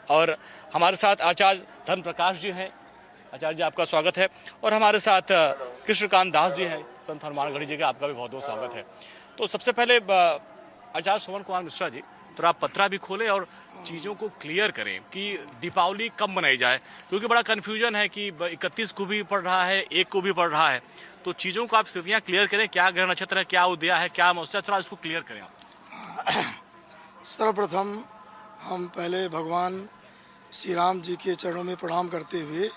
और हमारे साथ आचार्य धर्म प्रकाश जी हैं। आचार्य जी आपका स्वागत है। और हमारे साथ कृष्णकांत दास जी हैं, संत हनुमानगढ़ी जी का, आपका भी बहुत बहुत स्वागत है। तो सबसे पहले आचार्य श्रवण कुमार मिश्रा जी, तो आप पत्रा भी खोलें और चीज़ों को क्लियर करें कि दीपावली कब मनाई जाए, क्योंकि बड़ा कन्फ्यूजन है कि 31 को भी पड़ रहा है, 1 को भी पड़ रहा है। तो चीज़ों को आप स्थितियाँ क्लियर करें, क्या ग्रह नक्षत्र है, क्या उदया है, क्या अमावस्या, थोड़ा इसको क्लियर करें आप। सर्वप्रथम हम पहले भगवान श्री राम जी के चरणों में प्रणाम करते हुए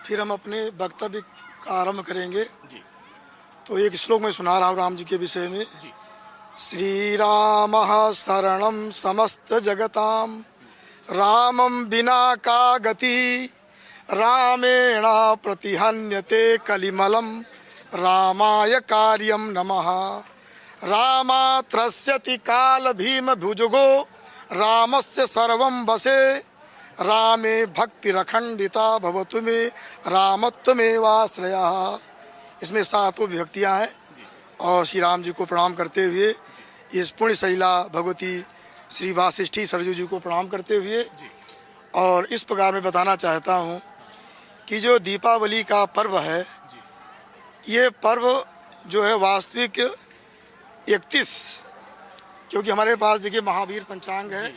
फिर हम अपने वक्तव्य का आरंभ करेंगे जी। तो एक श्लोक में सुना रहा हूँ राम जी के विषय में। जी। श्री राम शरणम समस्त जगताम रामम बिना का गति रामेण प्रतिहन्यते कलिमलम रामाय कार्यम नमः रामात्रस्यति काल भीम भुजगो रामस्य सर्वं वसे रामे भक्तिरखंडिता भवतु मे रामत्वमेवाश्रयः। इसमें 7 विभक्तियाँ हैं और श्री राम जी को प्रणाम करते हुए, इस पुण्य शैला भगवती श्री वासिष्ठी सरजू जी को प्रणाम करते हुए और इस प्रकार मैं बताना चाहता हूँ कि जो दीपावली का पर्व है, ये पर्व जो है वास्तविक 31, क्योंकि हमारे पास देखिए महावीर पंचांग है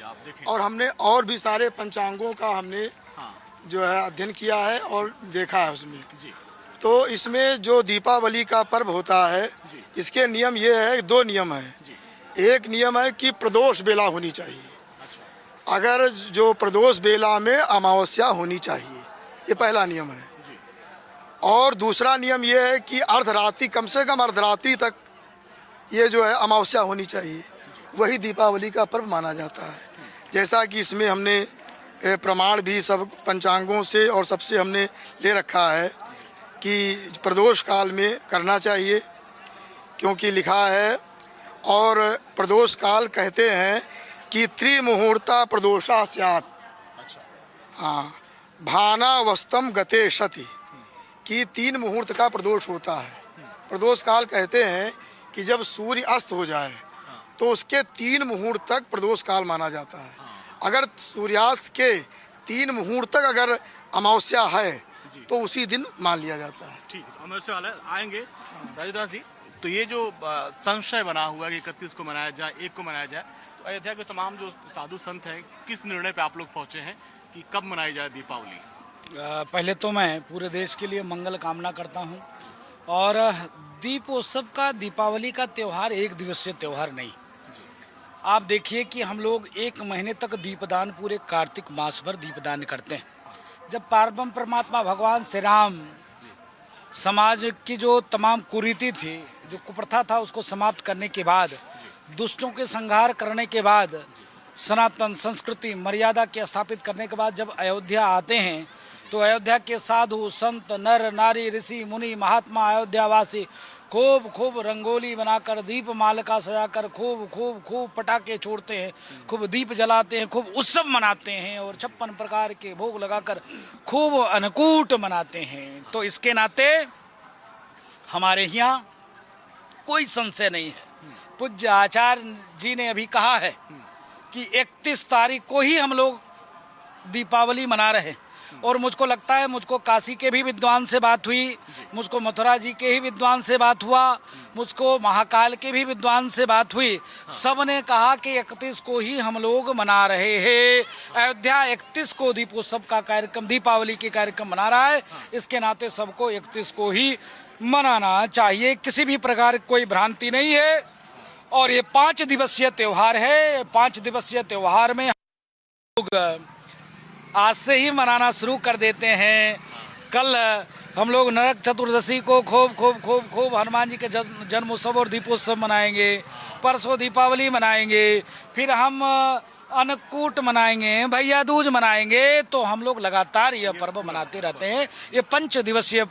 और हमने और भी सारे पंचांगों का हमने जो है अध्ययन किया है और देखा है उसमें। तो इसमें जो दीपावली का पर्व होता है, इसके नियम ये है, 2 नियम है। एक नियम है कि प्रदोष बेला होनी चाहिए। अगर जो प्रदोष बेला में अमावस्या होनी चाहिए, ये पहला नियम है। और दूसरा नियम ये है कि अर्धरात्रि, कम से कम अर्धरात्रि तक ये जो है अमावस्या होनी चाहिए, वही दीपावली का पर्व माना जाता है। जैसा कि इसमें हमने प्रमाण भी सब पंचांगों से और सबसे हमने ले रखा है कि प्रदोष काल में करना चाहिए, क्योंकि लिखा है। और प्रदोष काल कहते हैं कि त्रिमुहूर्ता प्रदोषा स्यात्, हाँ, भानावस्तम गते सति, कि 3 मुहूर्त का प्रदोष होता है। प्रदोष काल कहते हैं कि जब सूर्य अस्त हो जाए तो उसके 3 मुहूर्त तक प्रदोष काल माना जाता है। अगर सूर्यास्त के 3 मुहूर्त तक अगर अमावस्या है तो उसी दिन मान लिया जाता है। ठीक है, अमावस्या वाले आएंगे। राजदास जी, तो ये जो संशय बना हुआ है कि 31 को मनाया जाए, 1 को मनाया जाए, तो अयोध्या के तमाम जो साधु संत हैं, किस निर्णय पे आप लोग पहुंचे हैं कि कब मनाई जाए दीपावली? पहले तो मैं पूरे देश के लिए मंगल कामना करता हूं। और दीपोत्सव का, दीपावली का त्यौहार एक दिवसीय त्यौहार नहीं। आप देखिए कि हम लोग 1 महीने तक दीपदान, पूरे कार्तिक मास भर दीपदान करते हैं। जब पारब्रह्म परमात्मा भगवान श्री राम समाज की जो तमाम कुरीति थी, जो कुप्रथा था, उसको समाप्त करने के बाद, दुष्टों के संहार करने के बाद, सनातन संस्कृति मर्यादा के स्थापित करने के बाद जब अयोध्या आते हैं तो अयोध्या के साधु संत नर नारी ऋषि मुनि महात्मा अयोध्यावासी खूब रंगोली बनाकर, दीप मालिका सजाकर खूब पटाखे छोड़ते हैं, खूब दीप जलाते हैं, खूब उत्सव मनाते हैं और 56 प्रकार के भोग लगाकर खूब अन्नकूट मनाते हैं। तो इसके नाते हमारे यहाँ कोई संशय नहीं है। पूज्य आचार्य जी ने अभी कहा है कि 31 तारीख को ही हम लोग दीपावली मना रहे हैं। और मुझको लगता है, मुझको काशी के भी विद्वान से बात हुई, मुझको मथुरा जी के ही विद्वान से बात हुआ, मुझको महाकाल के भी विद्वान से बात हुई। सब ने कहा कि 31 को ही हम लोग मना रहे हैं। अयोध्या 31 को दीपोत्सव का कार्यक्रम, दीपावली के कार्यक्रम मना रहा है। इसके नाते सबको 31 को ही मनाना चाहिए, किसी भी प्रकार की कोई भ्रांति नहीं है। और ये 5 दिवसीय त्यौहार है। 5 दिवसीय त्यौहार में लोग आज से ही मनाना शुरू कर देते हैं। कल हम लोग नरक चतुर्दशी को खूब हनुमान जी के जन्मोत्सव और दीपोत्सव मनाएंगे। परसों दीपावली मनाएंगे, फिर हम अन्नकूट मनाएंगे, भैया दूज मनाएंगे। तो हम लोग लगातार यह पर्व मनाते रहते हैं। ये 5 दिवसीय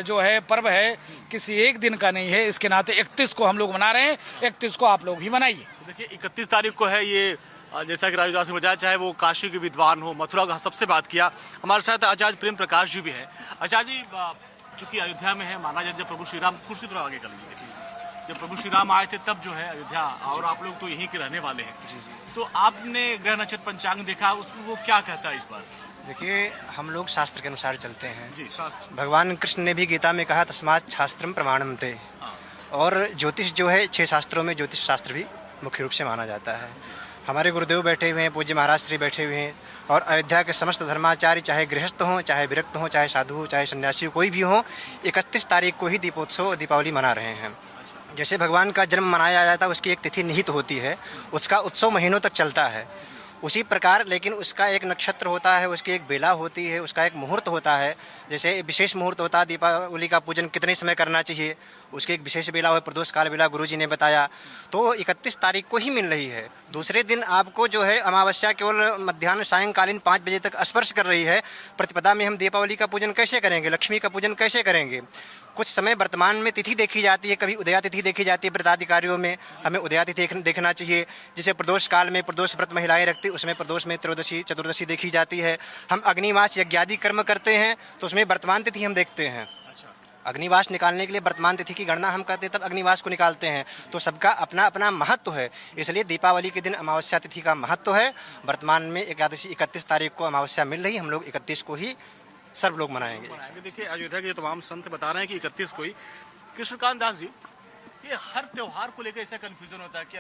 जो है पर्व है, किसी एक दिन का नहीं है। इसके नाते 31 को हम लोग मना रहे हैं, 31 को आप लोग भी मनाइए। देखिए 31 तारीख को है ये, जैसा कि राजदास ने बताया, चाहे वो काशी के विद्वान हो, मथुरा का, सबसे बात किया। हमारे साथ आचार्य प्रेम प्रकाश जी भी हैं। आचार्य जी, चूंकि अयोध्या में है, माना जाए जब प्रभु श्री राम, कुर्सी थोड़ा आगे कर लीजिए। जब प्रभु श्री राम आए थे तब जो है अयोध्या, और आप लोग तो यहीं के रहने वाले हैं, तो आपने ग्रह नक्षत्र पंचांग देखा, उसमें वो क्या कहता है इस बार? देखिए, हम लोग शास्त्र के अनुसार चलते हैं। जी, शास्त्र। भगवान कृष्ण ने भी गीता में कहा तस्मात् शास्त्रम प्रमाणम ते। और ज्योतिष जो है 6 शास्त्रों में ज्योतिष शास्त्र भी मुख्य रूप से माना जाता है। हमारे गुरुदेव बैठे हुए हैं, पूज्य महाराज श्री बैठे हुए हैं, और अयोध्या के समस्त धर्माचार्य, चाहे गृहस्थ हों, चाहे विरक्त हों, चाहे साधु हो, चाहे सन्यासी हो, कोई भी हो, 31 तारीख को ही दीपोत्सव दीपावली मना रहे हैं। जैसे भगवान का जन्म मनाया जाता है, उसकी एक तिथि निहित होती है, उसका उत्सव महीनों तक चलता है। उसी प्रकार लेकिन उसका एक नक्षत्र होता है, उसकी एक बेला होती है, उसका एक मुहूर्त होता है। जैसे विशेष मुहूर्त होता है, दीपावली का पूजन कितने समय करना चाहिए, उसकी एक विशेष बेला हो, प्रदोष काल बेला गुरुजी ने बताया, तो 31 तारीख को ही मिल रही है। दूसरे दिन आपको जो है अमावस्या केवल मध्याह्न सायंकालीन 5 बजे तक स्पर्श कर रही है। प्रतिपदा में हम दीपावली का पूजन कैसे करेंगे, लक्ष्मी का पूजन कैसे करेंगे? कुछ समय वर्तमान में तिथि देखी जाती है, कभी उदया तिथि देखी जाती है व्रताधिकारियों में, हमें उदया तिथि देखना चाहिए। जैसे प्रदोष काल में प्रदोष व्रत महिलाएं रखती, उसमें प्रदोष में त्रयोदशी चतुर्दशी देखी जाती है। हम अग्निवास यज्ञादि कर्म करते हैं तो उसमें वर्तमान तिथि हम देखते हैं। अग्निवास निकालने के लिए वर्तमान तिथि की गणना हम करते हैं, तब अग्निवास को निकालते हैं। तो सबका अपना अपना महत्व है, इसलिए दीपावली के दिन अमावस्या तिथि का महत्व है। वर्तमान में एकादशी 31 तारीख को अमावस्या मिल रही, हम लोग 31 को ही सर्व लोग मनाएंगे। देखिए, अयोध्या के जो तमाम संत बता रहे हैं कि 31 को ही। कृष्णकांत दास जी, ये हर त्योहार को लेकर ऐसा कंफ्यूजन होता है कि